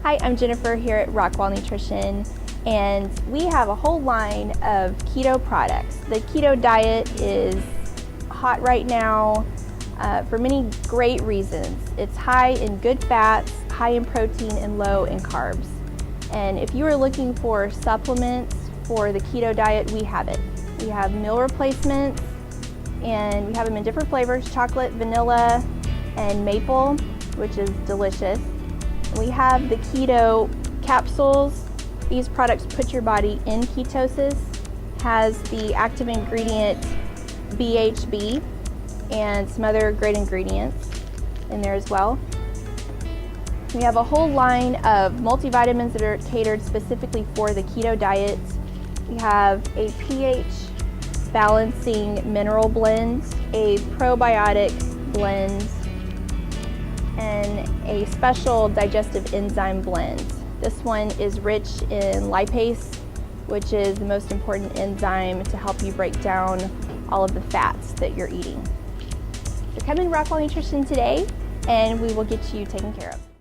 Hi, I'm Jennifer here at Rockwall Nutrition, and we have a whole line of keto products. The keto diet is hot right now for many great reasons. It's high in good fats, high in protein, and low in carbs. And if you are looking for supplements for the keto diet, we have it. We have meal replacements, and we have them in different flavors: chocolate, vanilla, and maple, which is delicious. We have the keto capsules. These products put your body in ketosis, has the active ingredient BHB and some other great ingredients in there as well. We have a whole line of multivitamins that are catered specifically for the keto diet. We have a pH balancing mineral blend, a probiotic blend, and a special digestive enzyme blend. This one is rich in lipase, which is the most important enzyme to help you break down all of the fats that you're eating. So come in Rockwall Nutrition today, and we will get you taken care of.